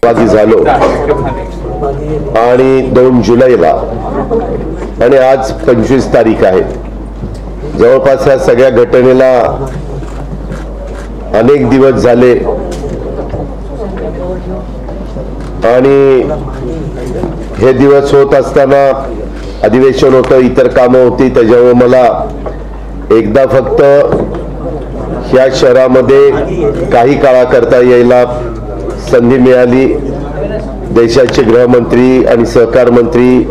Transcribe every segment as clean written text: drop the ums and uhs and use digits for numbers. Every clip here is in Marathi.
सहभागी झालो आणि 2 जुलैला आणि आज 25 तारीख आहे. जवळपास या सगळ्या घटनेला अनेक दिवस झाले आणि हे दिवस होत असताना अधिवेशन होतं, इतर कामं होती. त्याच्यामुळे मला एकदा फक्त ह्या शहरामध्ये काही काळाकरता यायला संधी मिळाली. देशाचे गृहमंत्री आणि सहकार मंत्री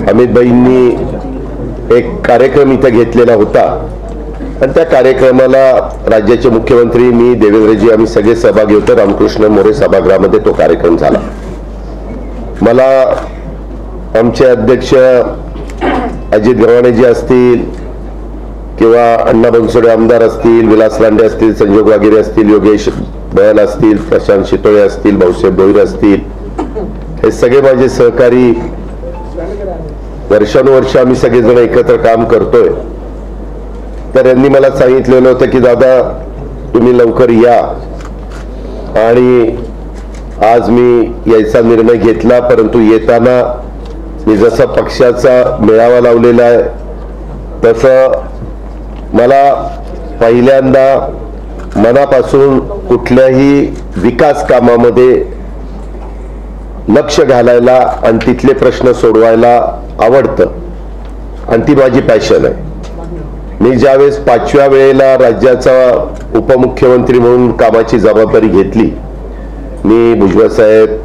अमित भाईंनी एक कार्यक्रम इथं घेतलेला होता आणि त्या कार्यक्रमाला राज्याचे मुख्यमंत्री, मी, देवेंद्रजी आम्ही सगळे सहभागी होतो. रामकृष्ण मोरे सभागृहामध्ये तो कार्यक्रम झाला. मला आमचे अध्यक्ष अजित गव्हाणेजी असतील किंवा अण्णा बनसोडे आमदार असतील, विलास लांडे असतील, संजोग वागिरे असतील, योगेश बहल असतील, प्रशांत शितोळे असतील, भाऊसाहेब भोईर असतील, हे सगळे माझे सहकारी. वर्षानुवर्ष आम्ही सगळेजण एकत्र काम करतोय. तर यांनी मला सांगितलेलं होतं की दादा तुम्ही लवकर या आणि आज मी यायचा निर्णय घेतला. परंतु येताना मी जसा पक्षाचा मेळावा लावलेला आहे तसं मला पहिल्यांदा मनापासून कुठल्याही विकास कामामध्ये लक्ष घालायला आणि तिथले प्रश्न सोडवायला आवडतं आणि ती माझी पॅशन आहे. मी ज्यावेळेस 5व्या वेळेला राज्याचा उपमुख्यमंत्री म्हणून कामाची जबाबदारी घेतली, मी भुजबळ साहेब,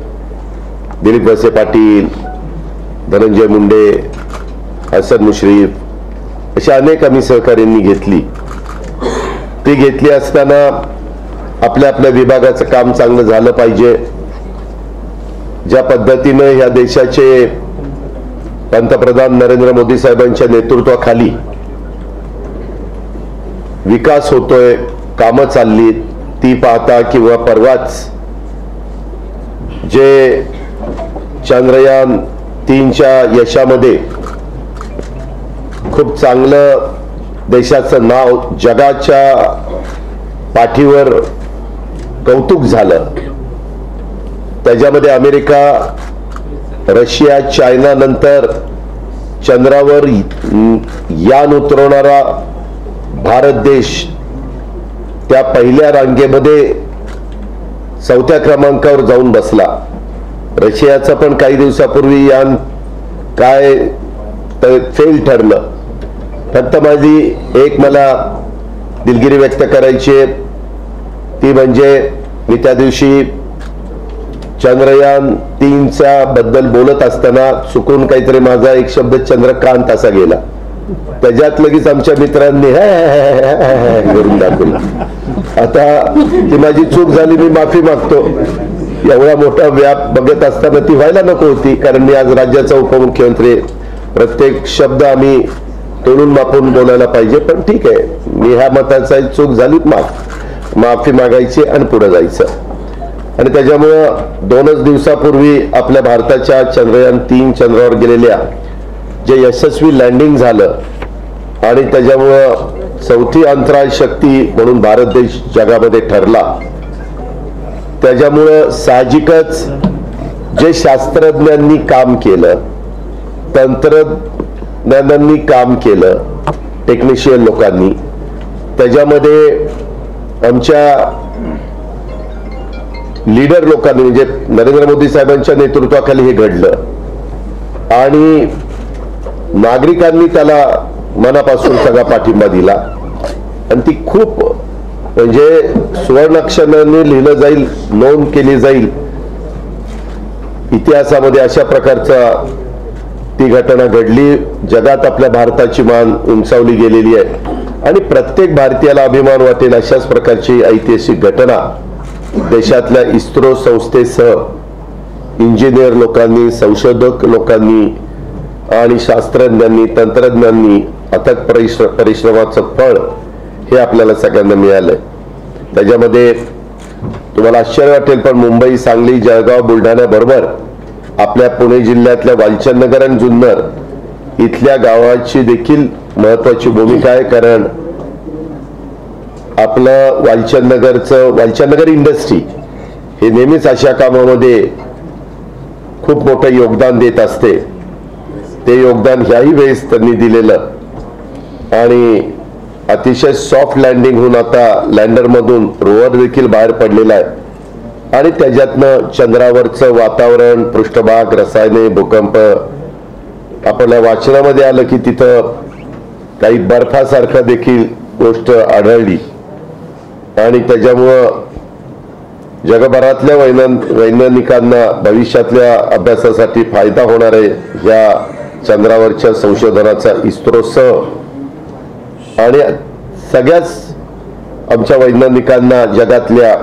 दिलीप वळसे पाटील, धनंजय मुंडे, हसन मुश्रीफ अशा अनेक आम्ही सहकार्यांनी घेतली. ती घेतली असताना आपल्या आपल्या विभागाचं काम चांगलं झालं पाहिजे. ज्या पद्धतीनं या देशाचे पंतप्रधान नरेंद्र मोदी साहेबांच्या नेतृत्वाखाली विकास होतोय, कामं चालली, ती पाहता किंवा परवाच जे चंद्रयान 3च्या यशामध्ये खूप चांगलं देशाचं नाव जगाच्या पाठीवर कौतुक झालं. त्याच्यामध्ये अमेरिका, रशिया, चायना नंतर चंद्रावर यान उतरवणारा भारत देश त्या पहिल्या रांगेमध्ये 4थ्या क्रमांकावर जाऊन बसला. रशियाचं पण काही दिवसापूर्वी यान काय फेल ठरलं. फक्त माझी एक मला दिलगिरी व्यक्त करायची आहे, ती म्हणजे मी त्या दिवशी चंद्रयान 3च्या बद्दल बोलत असताना चुकून काहीतरी माझा एक शब्द चंद्रकांत असा गेला. त्याच्यात लगेच आमच्या मित्रांनी करून दाखवला. आता ती माझी चूक झाली, मी माफी मागतो. एवढा मोठा व्याप बघत असताना ती व्हायला नको होती, कारण मी आज राज्याचा उपमुख्यमंत्री. प्रत्येक शब्द आम्ही तोडून मापून बोलायला पाहिजे. पण ठीक आहे, मी ह्या मताचा चूक झाली, माफी मागायची आणि पुढे जायचं. आणि त्याच्यामुळं 2च दिवसापूर्वी आपल्या भारताच्या चंद्रयान 3 चंद्रावर गेलेल्या जे यशस्वी लँडिंग झालं आणि त्याच्यामुळं 4थी अंतराळ शक्ती म्हणून भारत देश जगामध्ये ठरला. त्याच्यामुळं साहजिकच जे शास्त्रज्ञांनी काम केलं, तंत्रज्ञानांनी काम केलं, टेक्निशियन लोकांनी, त्याच्यामध्ये आमच्या लीडर लोकांनी म्हणजे नरेंद्र मोदी साहेबांच्या नेतृत्वाखाली हे घडलं आणि नागरिकांनी त्याला मनापासून सगळा पाठिंबा दिला आणि ती खूप म्हणजे सुवर्णाक्षराने लिहिलं जाईल, नोंद केली जाईल इतिहासामध्ये. अशा प्रकारचा ती घटना घडली. जगात आपल्या भारताची मान उंचावली गेलेली आहे आणि प्रत्येक भारतीयाला अभिमान वाटेल अशाच प्रकारची ऐतिहासिक घटना देशातल्या इस्रो संस्थेसह इंजिनियर लोकांनी, संशोधक लोकांनी आणि शास्त्रज्ञांनी, तंत्रज्ञांनी अथक परिश्रमाचं फळ हे आपल्याला सगळ्यांना मिळालंय. त्याच्यामध्ये तुम्हाला आश्चर्य वाटेल पण मुंबई, सांगली, जळगाव, बुलढाण्याबरोबर आपल्या पुणे जिल्ह्यातल्या वालचंदनगर आणि जुन्नर इथल्या गावाची देखील महत्वाची भूमिका आहे. कारण आपलं वालचंदनगर इंडस्ट्री हे नेहमीच अशा कामामध्ये खूप मोठं योगदान देत असते. ते योगदान ह्याही वेळेस त्यांनी दिलेलं आणि अतिशय सॉफ्ट लँडिंग होऊन आता लँडरमधून रोवर देखील बाहेर पडलेला आहे आणि त्याच्यातनं चंद्रावरचं वातावरण, पृष्ठभाग, रसायने, भूकंप आपल्या वाचनामध्ये आलं की तिथं काही बर्फासारखं देखील गोष्ट आढळली आणि त्याच्यामुळं जगभरातल्या वैज्ञानिकांना भविष्यातल्या अभ्यासासाठी फायदा होणार आहे. या चंद्रावरच्या संशोधनाचा इस्रोसह आणि सगळ्याच आमच्या वैज्ञानिकांना जगातल्या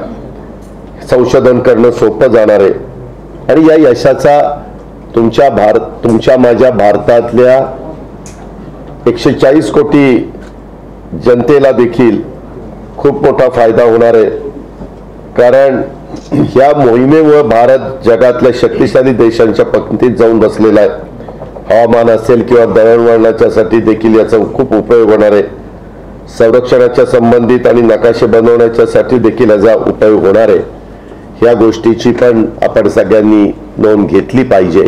संशोधन करणं सोपं जाणार आहे आणि या यशाचा तुमच्या माझ्या भारतातल्या 140 कोटी जनतेला देखील खूप मोठा फायदा होणार आहे. कारण ह्या मोहिमेमुळे भारत जगातल्या शक्तिशाली देशांच्या पंक्तीत जाऊन बसलेला आहे. हवामान असेल किंवा दळणवळणाच्यासाठी देखील याचा खूप उपयोग होणार आहे. संरक्षणाच्या संबंधित आणि नकाशे बनवण्याच्यासाठी देखील याचा उपयोग होणार आहे. ह्या गोष्टीची पण आपण सगळ्यांनी नोंद घेतली पाहिजे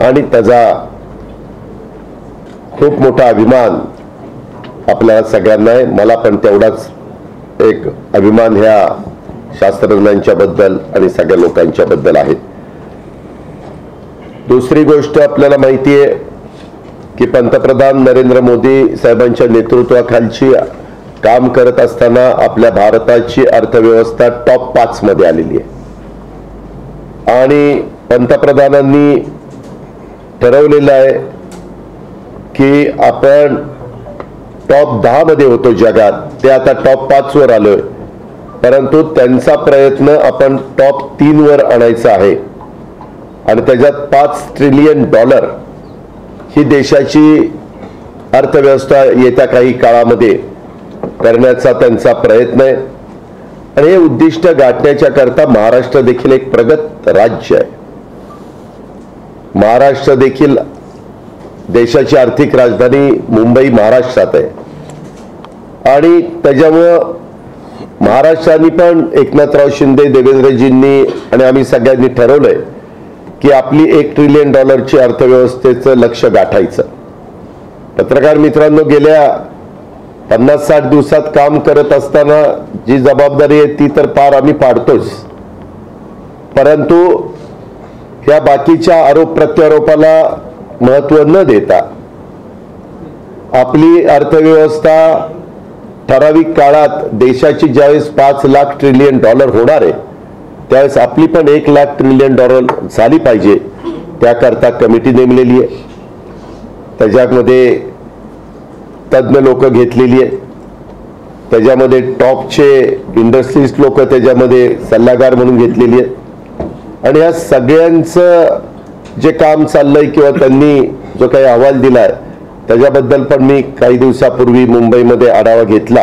आणि त्याचा खूप मोठा अभिमान आपल्या सगळ्यांना आहे. मला पण तेवढाच एक अभिमान ह्या शास्त्रज्ञांच्या बद्दल आणि सगळ्या लोकांच्या बद्दल आहे. दुसरी गोष्ट आपल्याला माहिती आहे की पंतप्रधान नरेंद्र मोदी साहेबांच्या नेतृत्वाखालची काम करत असताना आपल्या भारताची अर्थव्यवस्था टॉप 5 मध्ये आलेली आहे आणि पंतप्रधानांनी ठरवलेलं आहे की आपण टॉप 10 मध्ये होतो जगात, ते आता टॉप 5 वर आलोय. परंतु त्यांचा प्रयत्न आपण टॉप 3 वर आणायचा आहे आणि त्याच्यात $5 ट्रिलियन ही देशाची अर्थव्यवस्था येत्या काही काळामध्ये करण्याचा त्यांचा प्रयत्न आहे आणि हे उद्दिष्ट गाठण्याच्या करता महाराष्ट्र देखील एक प्रगत राज्य आहे. महाराष्ट्र देखील देशाची आर्थिक राजधानी मुंबई महाराष्ट्रात आहे आणि त्याच्यामुळं महाराष्ट्राने पण एकनाथराव शिंदे, देवेंद्रजींनी आणि आम्ही सगळ्यांनी ठरवलंय की आपली $1 ट्रिलियन अर्थव्यवस्थेचं लक्ष्य गाठायचं. पत्रकार मित्रांनो, गेल्या 50-60 दिवसात काम करत असताना जी जबाबदारी आहे ती तर पार आम्ही पाडतोच, परंतु ह्या बाकीच्या आरोप प्रत्यारोपाला महत्व न देता आपली अर्थव्यवस्था ठराविक काळात देशाची ज्यावेळेस $5 ट्रिलियन होणार आहे त्यावेळेस आपली पण $1 ट्रिलियन झाली पाहिजे. त्याकरता कमिटी नेमलेली आहे, त्याच्यामध्ये तज्ञ लोक घेतलेली आहे, त्याच्यामध्ये टॉपचे इंडस्ट्रीज लोक त्याच्यामध्ये सल्लागार म्हणून घेतलेली आहे आणि या सगळ्यांचं जे काम चाललंय किंवा त्यांनी जो काही अहवाल दिलाय त्याच्याबद्दल पण मी काही दिवसापूर्वी मुंबईमध्ये आढावा घेतला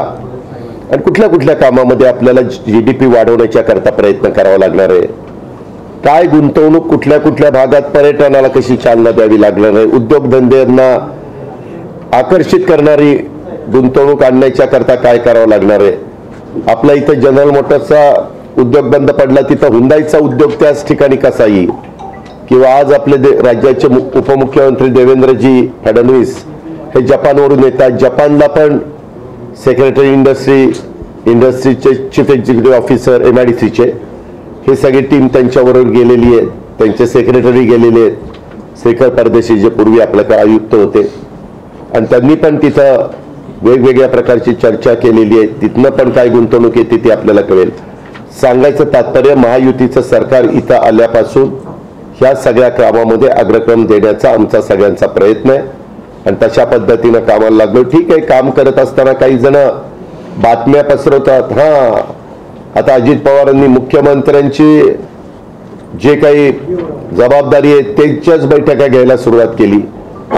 आणि कुठल्या कुठल्या कामामध्ये आपल्याला GDP वाढवण्याच्या करता प्रयत्न करावा लागणार आहे, काय गुंतवणूक कुठल्या कुठल्या भागात, पर्यटनाला कशी चालना द्यावी लागणार आहे, उद्योगधंद्यांना आकर्षित करणारी गुंतवणूक आणण्याच्या करता काय करावं लागणार आहे. आपल्या इथं जनरल मोटर्सचा उद्योग बंद पडला, तिथं हुंडाईचा उद्योग त्याच ठिकाणी कसा येईल, किंवा आज आपले राज्याचे उपमुख्यमंत्री देवेंद्रजी फडणवीस हे जपानवरून येतात. जपानला पण सेक्रेटरी इंडस्ट्रीचे चीफ एक्झिक्युटिव्ह ऑफिसर MIDCचे हे सगळी टीम त्यांच्याबरोबर गेलेली आहे, त्यांचे सेक्रेटरी गेलेले आहेत, शेखर परदेशी जे पूर्वी आपल्याकडे आयुक्त होते, आणि त्यांनी पण तिथं वेगवेगळ्या प्रकारची चर्चा केलेली आहे. तिथनं पण काय गुंतवणूक येते ते आपल्याला कळेल. सांगायचं तात्पर्य, महायुतीचं सरकार इथं आल्यापासून ह्या सगळ्या कामामध्ये अग्रक्रम देण्याचा आमचा सगळ्यांचा प्रयत्न आहे आणि तशा पद्धतीनं कामाला लागलो. ठीक आहे, काम करत असताना काही जण बातम्या पसरवतात, आता अजित पवारांनी मुख्यमंत्र्यांची जे काही जबाबदारी आहे त्यांच्याच बैठका घ्यायला सुरुवात केली.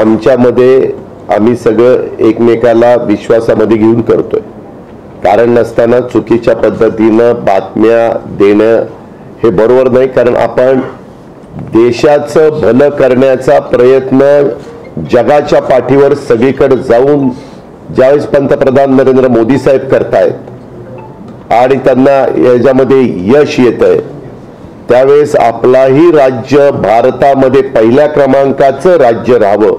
आमच्यामध्ये आम्ही सगळं एकमेकाला विश्वासामध्ये घेऊन करतोय. कारण नसताना चुकीच्या पद्धतीनं बातम्या देणं हे बरोबर नाही, कारण आपण देशाचं भलं करण्याचा प्रयत्न जगाच्या पाठीवर सगळीकडे जाऊन ज्यावेळेस पंतप्रधान नरेंद्र मोदी साहेब करतायत आणि त्यांना याच्यामध्ये यश येत आहे त्यावेळेस आपलाही राज्य भारतामध्ये पहिल्या क्रमांकाचं राज्य राहावं,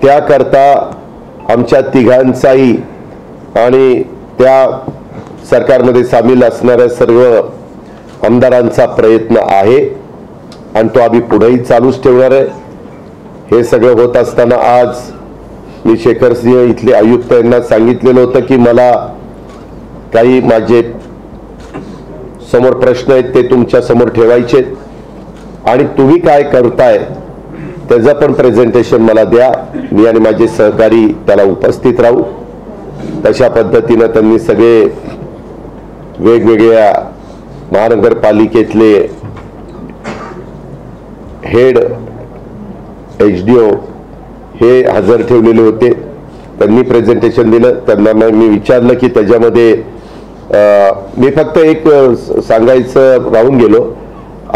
त्याकरता आमच्या तिघांचाही आणि त्या सरकारमध्ये सामील असणाऱ्या सर्व आमदारांचा प्रयत्न आहे आणि तो आम्ही पुढेही चालूच ठेवणार आहे. हे सगळं होत असताना आज मी शेखर सिंह इथले आयुक्त यांना सांगितलेलं होतं की मला काही माझे समोर प्रश्न आहेत ते तुमच्या समोर ठेवायचे आणि तुम्ही काय करताय त्याचं पण प्रेझेंटेशन मला द्या, मी आणि माझे सहकारी त्याला उपस्थित राहू. तशा पद्धतीनं त्यांनी सगळे वेगवेगळ्या महानगरपालिकेतले हेड HDO हे हजर ठेवलेले होते. त्यांनी प्रेझेंटेशन दिलं. त्यांना मी विचारलं की त्याच्यामध्ये मी फक्त एक सांगायचं राहून गेलो,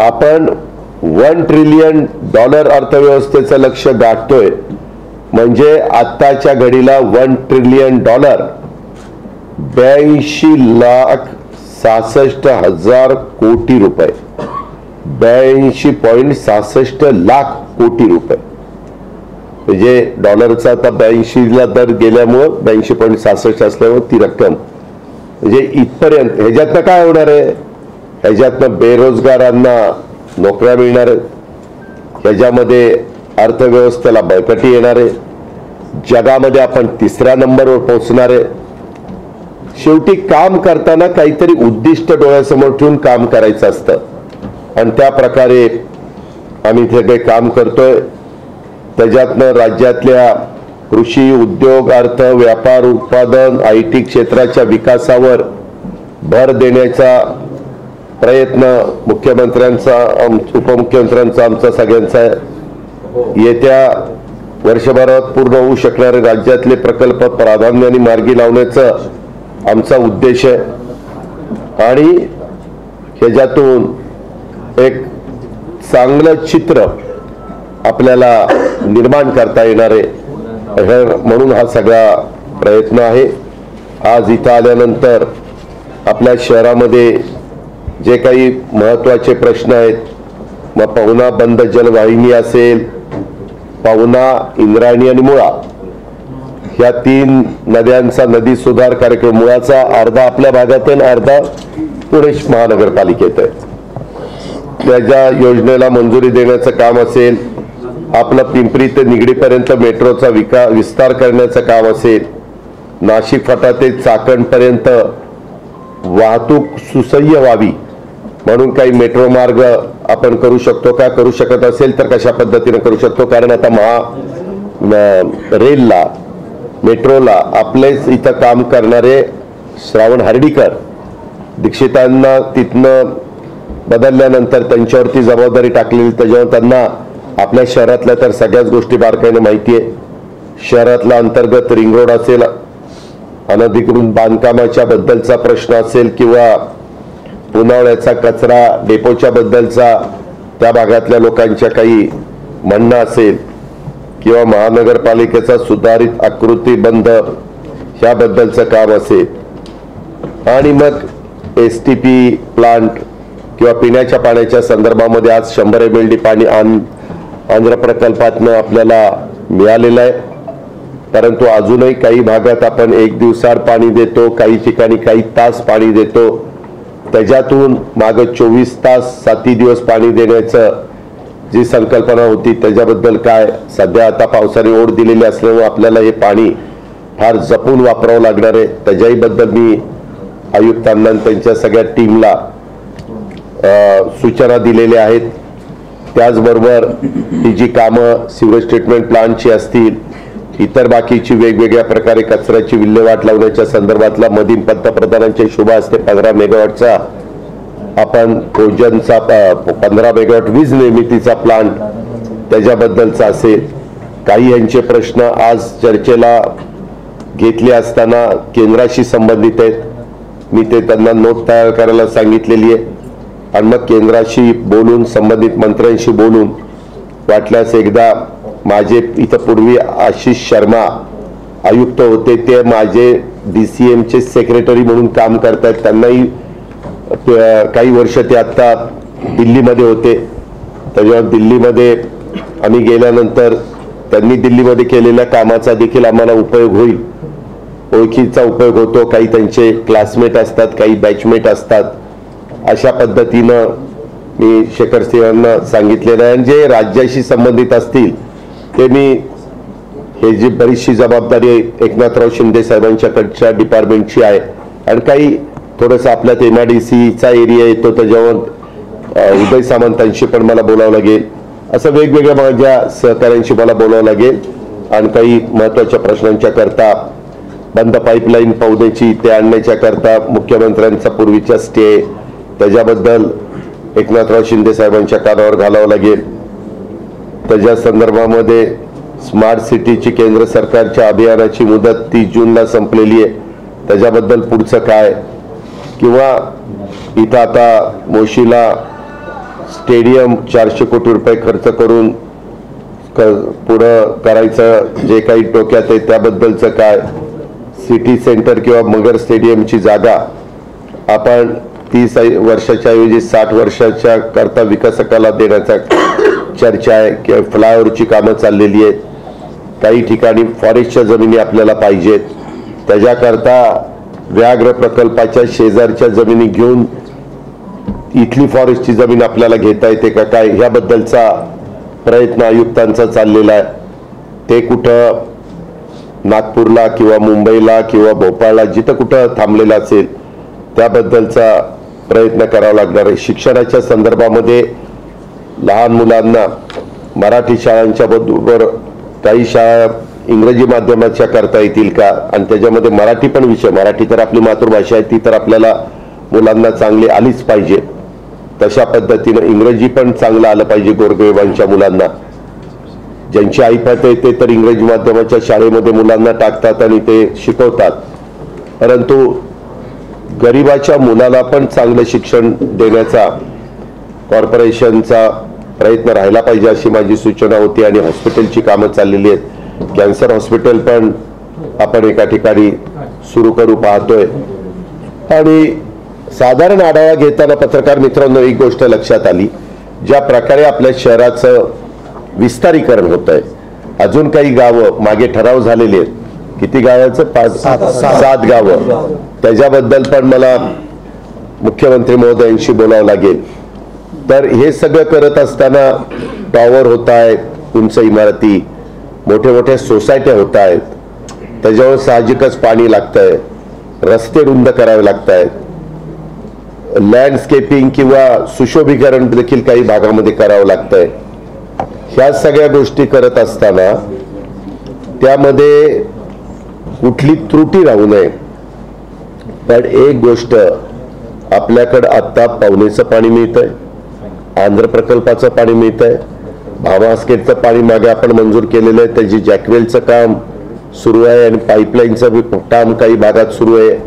आपण $1 ट्रिलियन अर्थव्यवस्थेचं लक्ष्य गाठतोय, म्हणजे आत्ताच्या घडीला $1 ट्रिलियन 82,66,000 कोटी रुपये, 82.66 लाख कोटी रुपये. म्हणजे डॉलरचा आता 82ला दर गेल्यामुळं 82.66 असल्यामुळे ती रक्कम म्हणजे इथपर्यंत. ह्याच्यातनं काय होणार आहे? ह्याच्यातनं बेरोजगारांना नोकऱ्या मिळणार आहेत, ह्याच्यामध्ये अर्थव्यवस्थेला बळकटी येणार आहे, जगामध्ये आपण 3ऱ्या नंबरवर पोहोचणार आहे. शेवटी काम करताना काहीतरी उद्दिष्ट डोळ्यासमोर ठेवून काम करायचं असतं आणि त्या प्रकारे आम्ही इथे काही काम करतोय. त्याच्यातनं राज्यातल्या कृषी, उद्योग, अर्थ, व्यापार, उत्पादन, IT क्षेत्राच्या विकासावर भर देण्याचा प्रयत्न मुख्यमंत्र्यांचा, उपमुख्यमंत्र्यांचा, आमचा सगळ्यांचा आहे. येत्या वर्षभरात पूर्ण होऊ शकणारे राज्यातले प्रकल्प प्राधान्याने मार्गी लावण्याचा आमचा उद्देश आहे आणि ह्याच्यातून एक चांगलं चित्र आपल्याला निर्माण करता येणार आहे, म्हणून हा सगळा प्रयत्न आहे. आज इथं आल्यानंतर आपल्या शहरामध्ये जे काही महत्त्वाचे प्रश्न आहेत, मग पवना बंद जलवाहिनी असेल, पवना, इंद्रायणी आणि मुळा ह्या 3 नद्यांचा नदी सुधार कार्यक्रम, मुळाचा अर्धा आपल्या भागात आहे, अर्धा पुणे महानगरपालिकेत आहे, त्याच्या योजनेला मंजुरी देण्याचं काम असेल, आपलं पिंपरी ते निगडीपर्यंत मेट्रोचा विस्तार करण्याचं काम असेल, नाशिक फाटा ते चाकणपर्यंत वाहतूक सुसह्य व्हावी म्हणून काही मेट्रो मार्ग आपण करू शकतो का? करू शकत असेल तर कशा पद्धतीने करू शकतो? कारण आता रेलला, मेट्रोला आपलेच इथं काम करणारे श्रावण हर्डीकर दीक्षितांना तिथनं बदलल्यानंतर त्यांच्यावरती जबाबदारी टाकलेली, त्याच्यावर त्यांना आपल्या शहरातल्या तर सगळ्याच गोष्टी बारकाईने माहिती आहे. शहरातला अंतर्गत रिंग रोड असेल, अनधिकृत बांधकामाच्या बद्दलचा प्रश्न असेल किंवा पुनावळ्याचा कचरा डेपोच्या बद्दलचा त्या भागातल्या लोकांच्या काही म्हणणं असेल किंवा महानगरपालिकेचा सुधारित आकृतीबंध ह्याबद्दलचं काम असेल आणि मग STP प्लांट किंवा पिण्याच्या पाण्याच्या संदर्भामध्ये आज 100 MLD पाणी आंध्र प्रकल्पातनं आपल्याला मिळालेलं आहे, परंतु अजूनही काही भागात आपण 1 दिवसाआड पाणी देतो, काही ठिकाणी काही तास पाणी देतो. त्याच्यातून मागं 24 तास 7 दिवस पाणी देण्याचं जी संकल्पना होती त्याच्याबद्दल काय? सध्या आता पावसाने ओढ दिलेली असल्यामुळे आपल्याला हे पाणी फार जपून वापरावं लागणार आहे. त्याच्याही बद्दल मी आयुक्तांना त्यांच्या सगळ्या टीमला सूचना दिलेल्या आहेत. त्याचबरोबर ही जी कामं सिवेज ट्रीटमेंट प्लांटची असतील, इतर बाकीची वेगवेगळ्या प्रकारे कचऱ्याची विल्हेवाट लावण्याच्या संदर्भातला मधील पंतप्रधानांच्या शुभ हस्ते 15 मेगावॉटचा आपण कोजनचा 15 मेगावॉट वीज निर्मितीचा प्लांट त्याच्याबद्दलचा असेल. काही यांचे प्रश्न आज चर्चेला घेतले असताना केंद्राशी संबंधित आहेत. मी ते त्यांना नोट तयार करायला सांगितलेली आहे आणि मग केंद्राशी बोलून, संबंधित मंत्र्यांशी बोलून, वाटल्यास एकदा माझे इथं पूर्वी आशिष शर्मा आयुक्त होते, ते माझे DCMचे सेक्रेटरी म्हणून काम करतायत, त्यांनाही काही वर्ष ते आता दिल्लीमध्ये होते, त्याच्यावर दिल्लीमध्ये आम्ही गेल्यानंतर त्यांनी दिल्लीमध्ये केलेल्या कामाचा देखील आम्हाला उपयोग होईल, ओळखीचा उपयोग होतो. काही त्यांचे क्लासमेट असतात, काही बॅचमेट असतात. अशा पद्धतीनं मी शेखर सिंहांना सांगितलेलं आहे. आणि जे राज्याशी संबंधित असतील ते मी हे जी बरीचशी जबाबदारी एकनाथराव शिंदे साहेबांच्याकडच्या डिपार्टमेंटची आहे. आणि काही थोडंसं आपल्यात MIDCचा एरिया येतो, त्याच्यावर उदय सामंतांशी पण मला बोलावं लागेल. असं वेगवेगळ्या माझ्या सहकाऱ्यांशी मला बोलावं लागेल. आणि काही महत्त्वाच्या प्रश्नांच्या करता बंद पाईपलाईन पौद्याची ते आणण्याच्या करता मुख्यमंत्र्यांचा पूर्वीचा स्टे, त्याच्याबद्दल एकनाथराव शिंदे साहेबांच्या कानावर घालावं लागेल. त्याच्या संदर्भामध्ये स्मार्ट सिटीची केंद्र सरकारच्या अभियानाची मुदत 30 जूनला संपलेली आहे, त्याच्याबद्दल पुढचं काय, किंवा इथं आता मोशीला स्टेडियम 400 कोटी रुपये खर्च करून पुढं करायचं जे काही डोक्यात आहे त्याबद्दलचं काय, सिटी सेंटर किंवा मगर स्टेडियमची जागा आपण 30 वर्षाच्या ऐवजी 60 वर्षाच्या करता विकासकाला देण्याचा चर्चा आहे. किंवा फ्लायओव्हरची कामं चाललेली आहेत. काही ठिकाणी फॉरेस्टच्या जमिनी आपल्याला पाहिजेत, त्याच्याकरता व्याघ्र प्रकल्पाच्या शेजारच्या जमिनी घेऊन इथली फॉरेस्टची जमीन आपल्याला घेता येते का काय, ह्याबद्दलचा प्रयत्न आयुक्तांचा चाललेला आहे. ते कुठं नागपूरला किंवा मुंबईला किंवा भोपाळला जिथं कुठं थांबलेलं असेल त्याबद्दलचा प्रयत्न करावा लागणार आहे. शिक्षणाच्या संदर्भामध्ये लहान मुलांना मराठी शाळांच्या बरोबर काही शाळा इंग्रजी माध्यमाच्या करता येतील का, आणि त्याच्यामध्ये मराठी पण विषय, मराठी तर आपली मातृभाषा आहे, ती तर आपल्याला मुलांना चांगली आलीच पाहिजे. तशा पद्धतीनं इंग्रजी पण चांगलं आलं पाहिजे गोरगरिबांच्या मुलांना. ज्यांची ऐपत आहे ते तर इंग्रजी माध्यमाच्या शाळेमध्ये मुलांना टाकतात आणि ते शिकवतात, परंतु गरिबाच्या मुलाला पण चांगलं शिक्षण देण्याचा कॉर्पोरेशनचा प्रयत्न राहिला पाहिजे अशी माझी सूचना होती. आणि हॉस्पिटलची कामं चाललेली आहेत. कॅन्सर हॉस्पिटल पण आपण एका ठिकाणी सुरू करू पाहतोय. आणि साधारण आढावा घेताना पत्रकार मित्रांनो एक गोष्ट लक्षात आली, ज्या प्रकारे आपल्या शहराचं विस्तारीकरण होत आहे, अजून काही गावं मागे ठराव झालेले आहेत, किती गावाचं 7 गावं, त्याच्याबद्दल पण मला मुख्यमंत्री महोदयांशी बोलावं लागेल. तर हे सगळं करत असताना टॉवर होत आहेत, उंच इमारती, मोठे मोठे सोसायट्या होत आहेत, त्याच्यावर साहजिकच पाणी लागतंय, रस्ते रुंद करावे लागत आहेत, लँडस्केपिंग किंवा सुशोभीकरण देखील काही भागामध्ये करावं लागतंय. ह्या सगळ्या गोष्टी करत असताना त्यामध्ये कुठली त्रुटी राहू नये. पण एक गोष्ट, आपल्याकडं आता पावनेचं पाणी मिळतंय, आंध्र प्रकल्पाचं पाणी मिळतंय, भामास्केटचं पाणी मागे आपण मंजूर केलेलं आहे, त्याची जॅकवेलचं काम सुरू आहे आणि पाईपलाईनचं काम काही भागात सुरू आहे.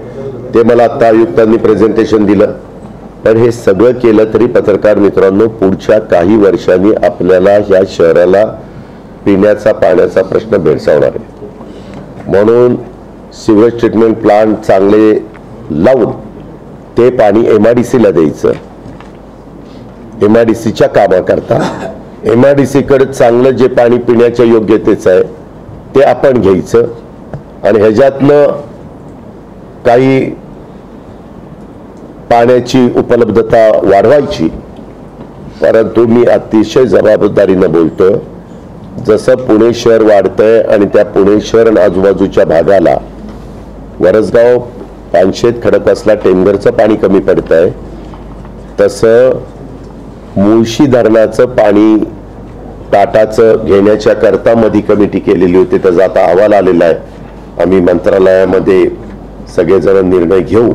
ते मला आता आयुक्तांनी प्रेझेंटेशन दिलं. पण हे सगळं केलं तरी पत्रकार मित्रांनो पुढच्या काही वर्षांनी आपल्याला या शहराला पिण्याचा पाण्याचा प्रश्न भेडसावणार आहे. म्हणून सिवेज ट्रीटमेंट प्लांट चांगले लावून ते पाणी MIDCला द्यायचं. MIDCच्या कामाकरता MIDC कडे चांगलं जे पाणी पिण्याच्या योग्यतेचं आहे ते आपण घ्यायचं आणि ह्याच्यातनं काही पाण्याची उपलब्धता वाढवायची. परंतु मी अतिशय जबाबदारीनं बोलतो, जसं पुणे शहर वाढतंय आणि त्या पुणे शहर आणि आजूबाजूच्या भागाला वरसगाव, पानशेत, खडकवासला, टेमघरचं पाणी कमी पडतंय, तसं मुळशी धरणाचं पाणी टाटाचं घेण्याच्या करता मध्ये कमिटी केलेली होती, त्याचा आता अहवाल आलेला आहे. आम्ही मंत्रालयामध्ये सगळेजण निर्णय घेऊ.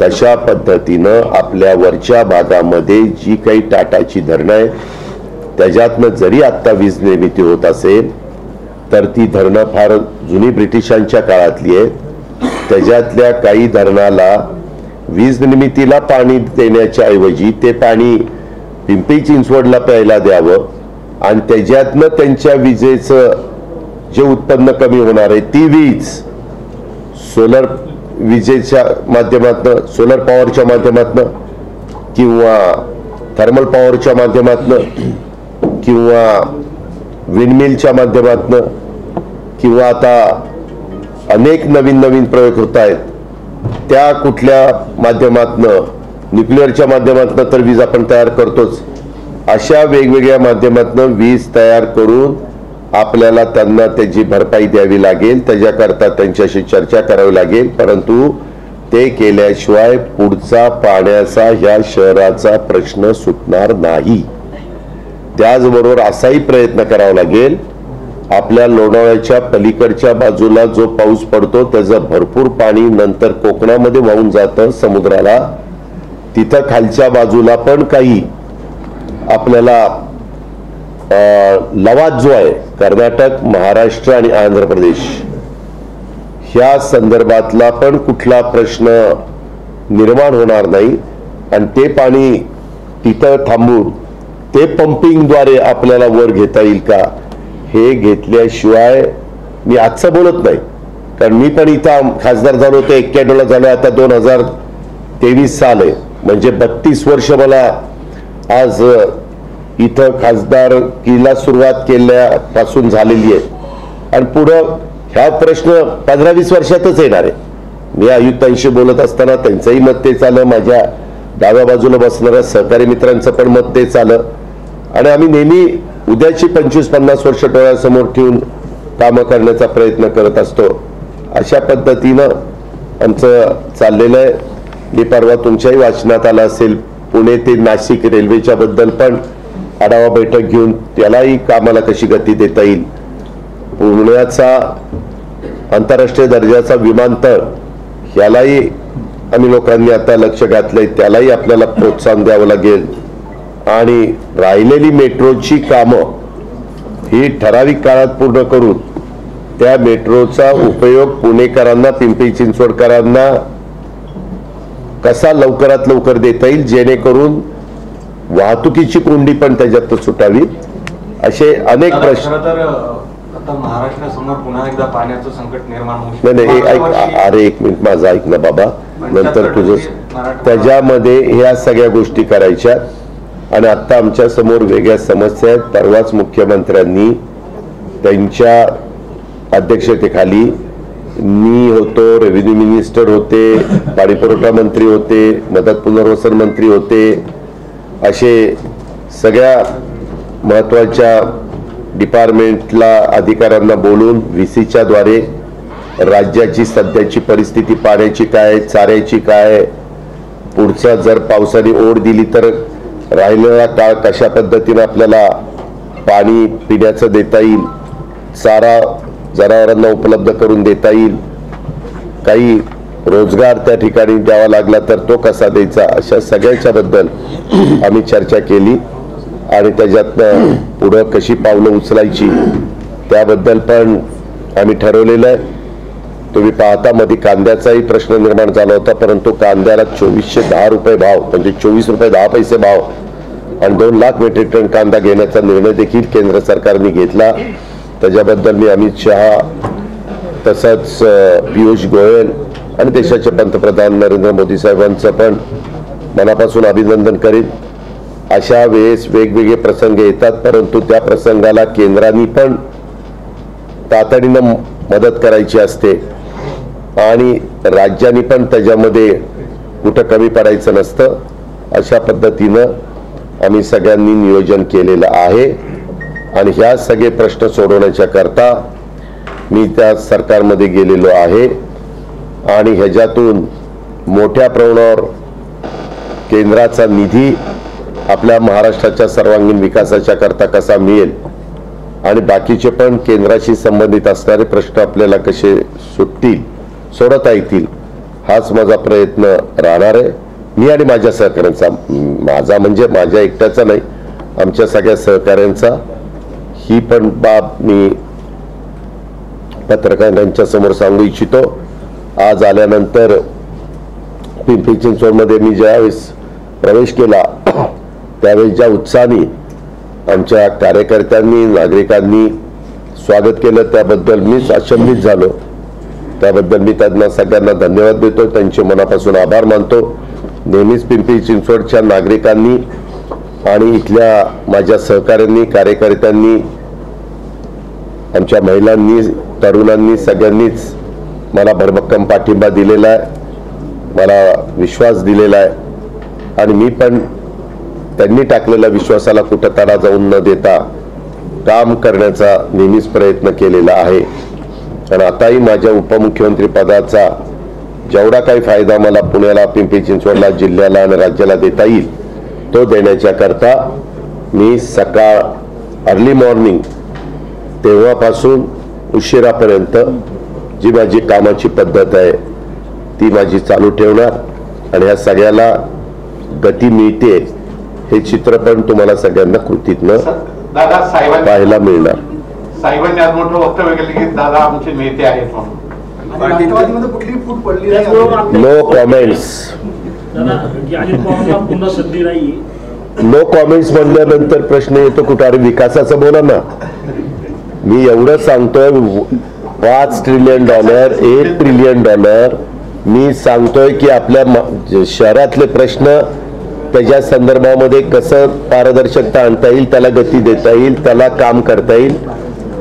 तशा पद्धतीनं आपल्या वरच्या भागामध्ये जी काही टाटाची धरणं आहे त्याच्यातनं जरी आत्ता वीज निर्मिती होत असेल तर ती धरणं फार जुनी ब्रिटिशांच्या काळातली आहेत. त्याच्यातल्या काही धरणाला वीज निर्मितीला पाणी देण्याच्या ऐवजी ते पाणी पिंपरी चिंचवडला प्यायला द्यावं आणि त्याच्यातनं त्यांच्या विजेचं जे उत्पन्न कमी होणार आहे ती वीज सोलर विजेच्या माध्यमातून, सोलर पॉवरच्या माध्यमातून किंवा थर्मल पॉवरच्या माध्यमातून किंवा विंडमिलच्या माध्यमातून किंवा आता अनेक नवीन नवीन प्रयोग होत आहेत, त्या कुठल्या माध्यमातून, न्यूक्लिअरच्या माध्यमातून तर वीज आपण तयार करतोच. अशा वेगवेगळ्या माध्यमातून वीज तयार करून आपल्याला त्यांना त्याची भरपाई द्यावी लागेल, त्याच्याकरता त्यांच्याशी चर्चा करावी लागेल. परंतु ते केल्याशिवाय पुढचा पाण्याचा ह्या शहराचा प्रश्न सुटणार नाही. त्याचबरोबर असाही प्रयत्न करावा लागेल, आपल्या लोणावळ्याच्या पलीकडच्या बाजूला जो पाऊस पडतो त्याचं भरपूर पाणी नंतर कोकणामध्ये वाहून जातं समुद्राला. तिथं खालच्या बाजूला पण काही आपल्याला लवाद जो आहे कर्नाटक, महाराष्ट्र आणि आंध्र प्रदेश ह्या संदर्भातला पण कुठला प्रश्न निर्माण होणार नाही आणि ते पाणी तिथं थांबून ते पंपिंगद्वारे आपल्याला वर घेता येईल का, हे घेतल्याशिवाय मी आजचं बोलत नाही. कारण मी पण इथं खासदार झालो होतो 91ला झालो, आता 2023 साल आहे, म्हणजे 32 वर्ष मला आज इथं खासदारकीला सुरुवात केल्यापासून झालेली आहे. आणि पुढं ह्या प्रश्न 15-20 वर्षातच येणार आहे. मी आयुक्तांशी बोलत असताना त्यांचंही मत तेच आलं, माझ्या डाव्या बाजूला बसणाऱ्या सहकारी मित्रांचं पण मत तेच आलं. आणि आम्ही नेहमी उद्याची 25-50 वर्ष डोळ्यासमोर ठेवून कामं करण्याचा प्रयत्न करत असतो. अशा पद्धतीनं आमचं चाललेलं आहे. मी परवा तुमच्याही वाचनात आलं असेल, पुणे ते नाशिक रेल्वेच्या बद्दल पण आढावा बैठक घेऊन त्यालाही कामाला कशी गती देता येईल. पुण्याचा आंतरराष्ट्रीय दर्जाचा विमानतळ यालाही आम्ही लोकांनी आता लक्ष घातलंय, त्यालाही आपल्याला प्रोत्साहन द्यावं लागेल. आणि राहिलेली मेट्रोची कामं ही ठराविक काळात पूर्ण करून त्या मेट्रोचा उपयोग पुणेकरांना, पिंपरी चिंचवडकरांना कसा लवकरात लवकर देता येईल, जेणेकरून वाहतुकीची कोंडी पण त्याच्यात सुटावी. असे अनेक प्रश्न. आता महाराष्ट्रासमोर पुन्हा एकदा पाण्याचं संकट निर्माण होऊ नाही, अरे एक मिनिट माझं ऐक ना बाबा, नंतर तुझं. त्याच्यामध्ये ह्या सगळ्या गोष्टी करायच्या. आणि आता आमच्या समोर वेगळ्या समस्या आहेत. परवाच मुख्यमंत्र्यांनी त्यांच्या अध्यक्षतेखाली मी होतो, रेव्हेन्यू मिनिस्टर होते, पाणीपुरवठा मंत्री होते, मदत पुनर्वसन मंत्री होते, असे सगळ्या महत्वाच्या डिपार्टमेंटला अधिकाऱ्यांना बोलून VCच्या द्वारे राज्याची सध्याची परिस्थिती, पाण्याची काय, चाऱ्याची काय, पुढचा जर पावसाने ओढ दिली तर राहिलेला काळ कशा पद्धतीने आपल्याला पाणी पिण्याचं देता येईल, चारा जनावरांना उपलब्ध करून देता येईल, काही रोजगार त्या ठिकाणी द्यावा लागला तर तो कसा द्यायचा, अशा सगळ्याच्या बद्दल आम्ही चर्चा केली. आणि त्याच्यातनं पुढं कशी पावलं उचलायची त्याबद्दल पण आम्ही ठरवलेलं आहे. तुम्ही पाहता मध्ये कांद्याचाही प्रश्न निर्माण झाला होता, परंतु कांद्याला 2410 रुपये भाव, म्हणजे 24 रुपये 10 पैसे भाव, आणि 2 लाख मेट्रिक टन कांदा घेण्याचा निर्णय देखील केंद्र सरकारने घेतला. त्याच्याबद्दल मी अमित शहा, तसंच पियुष गोयल आणि देशाचे पंतप्रधान नरेंद्र मोदी साहेबांचं पण मनापासून अभिनंदन करीन. अशा वेळेस वेगवेगळे प्रसंग येतात, परंतु त्या प्रसंगाला केंद्राने पण तातडीनं मदत करायची असते आणि राज्यांनी पण त्याच्यामध्ये कुठं कमी पडायचं नसतं. अशा पद्धतीनं आम्ही सगळ्यांनी नियोजन केलेलं आहे. आणि ह्या सगळे प्रश्न सोडवण्याच्या करता मी त्या सरकारमध्ये गेलेलो आहे. आणि ह्याच्यातून मोठ्या प्रमाणावर केंद्राचा निधी आपल्या महाराष्ट्राच्या सर्वांगीण विकासाच्या करता कसा मिळेल आणि बाकीचे पण केंद्राशी संबंधित असणारे प्रश्न आपल्याला कसे सुटतील, सोडवता येतील, हाच माझा प्रयत्न राहणार आहे. मी आणि माझ्या सहकाऱ्यांचा, माझा म्हणजे माझ्या एकट्याचा नाही, आमच्या सगळ्या सहकाऱ्यांचा. ही पण बाब मी पत्रकारांच्या समोर सांगू इच्छितो. आज आल्यानंतर पिंपरी चिंचवडमध्ये मी ज्यावेळेस प्रवेश केला त्यावेळेस ज्या उत्साहाने आमच्या कार्यकर्त्यांनी, नागरिकांनी स्वागत केलं त्याबद्दल मीच अचंबित झालो. त्याबद्दल मी त्यांना सगळ्यांना धन्यवाद देतो, त्यांचे मनापासून आभार मानतो. नेहमीच पिंपरी चिंचवडच्या नागरिकांनी आणि इथल्या माझ्या सहकाऱ्यांनी, कार्यकर्त्यांनी, आमच्या महिलांनी, तरुणांनी, सगळ्यांनीच मला भरभक्कम पाठिंबा दिलेला आहे, मला विश्वास दिलेला आहे आणि मी पण त्यांनी टाकलेल्या विश्वासाला कुठं तडा जाऊन न देता काम करण्याचा नेहमीच प्रयत्न केलेला आहे. आणि आताही माझ्या उपमुख्यमंत्री पदाचा जेवढा काही फायदा मला पुण्याला, पिंपरी चिंचवडला, जिल्ह्याला आणि राज्याला देता येईल तो देण्याच्या करता मी सकाळ अर्ली मॉर्निंग तेव्हापासून उशिरापर्यंत जी माझी कामाची पद्धत आहे ती माझी चालू ठेवणार आणि ह्या सगळ्याला गती मिळते हे चित्र पण तुम्हाला सगळ्यांना कृतीतनं दादा पाहायला मिळणार. साहेबांनी आज मोठं वक्तव्य केलं की दादा आमचे नेते आहेत म्हणून. कुठली फूट पडली नो कॉमेंट्स. पुन्हा संधी नाही. नो कॉमेंट्स म्हणल्यानंतर प्रश्न येतो कुठं, अरे विकासाचं बोला ना. मी एवढं सांगतोय, $5 ट्रिलियन, $1 ट्रिलियन मी सांगतोय की आपल्या शहरातले प्रश्न त्याच्या संदर्भामध्ये कसं पारदर्शकता आणता येईल, त्याला गती देता येईल, त्याला काम करता येईल.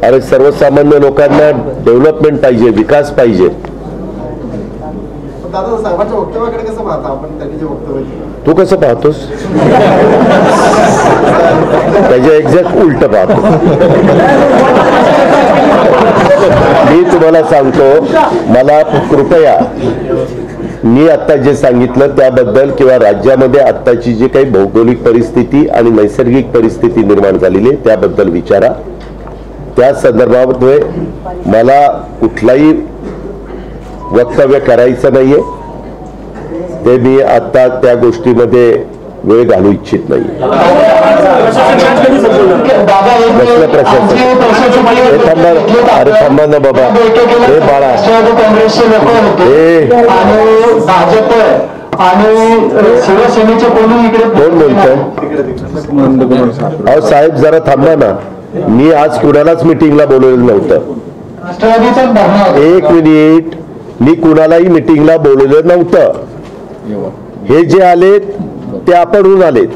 अरे सर्वसामान्य लोकांना डेव्हलपमेंट पाहिजे, विकास पाहिजे. दादा साहेबांच्या वक्तव्याकडे कसं पाहता आपण? त्यांनी जे वक्तव्य केलं तू कसं पाहतोस? त्याच्या एक्झॅक्ट उलट पाहतो. मी तुम्हाला सांगतो, मला कृपया मी आता जे सांगितलं त्याबद्दल किंवा राज्यामध्ये आत्ताची जी काही भौगोलिक परिस्थिती आणि नैसर्गिक परिस्थिती निर्माण झालेली आहे त्याबद्दल विचारा. त्या संदर्भामध्ये मला कुठलाही वक्तव्य करायचं नाहीये, ते मी आता त्या गोष्टीमध्ये वेळ घालू इच्छित नाही. अरे थांबा ना बाबा, हे बाळा, भाजप आणि शिवसेनेचे कोणी इकडे कोण बोलतोय? अहो साहेब जरा थांबा ना. मी आज कुणालाच मिटिंगला बोलवलेलं नव्हतं. राष्ट्रवादीचा एक मिनिट, मी कुणालाही मिटिंगला बोलवलेलं नव्हतं. हे जे आलेत ते आपणहून आलेत.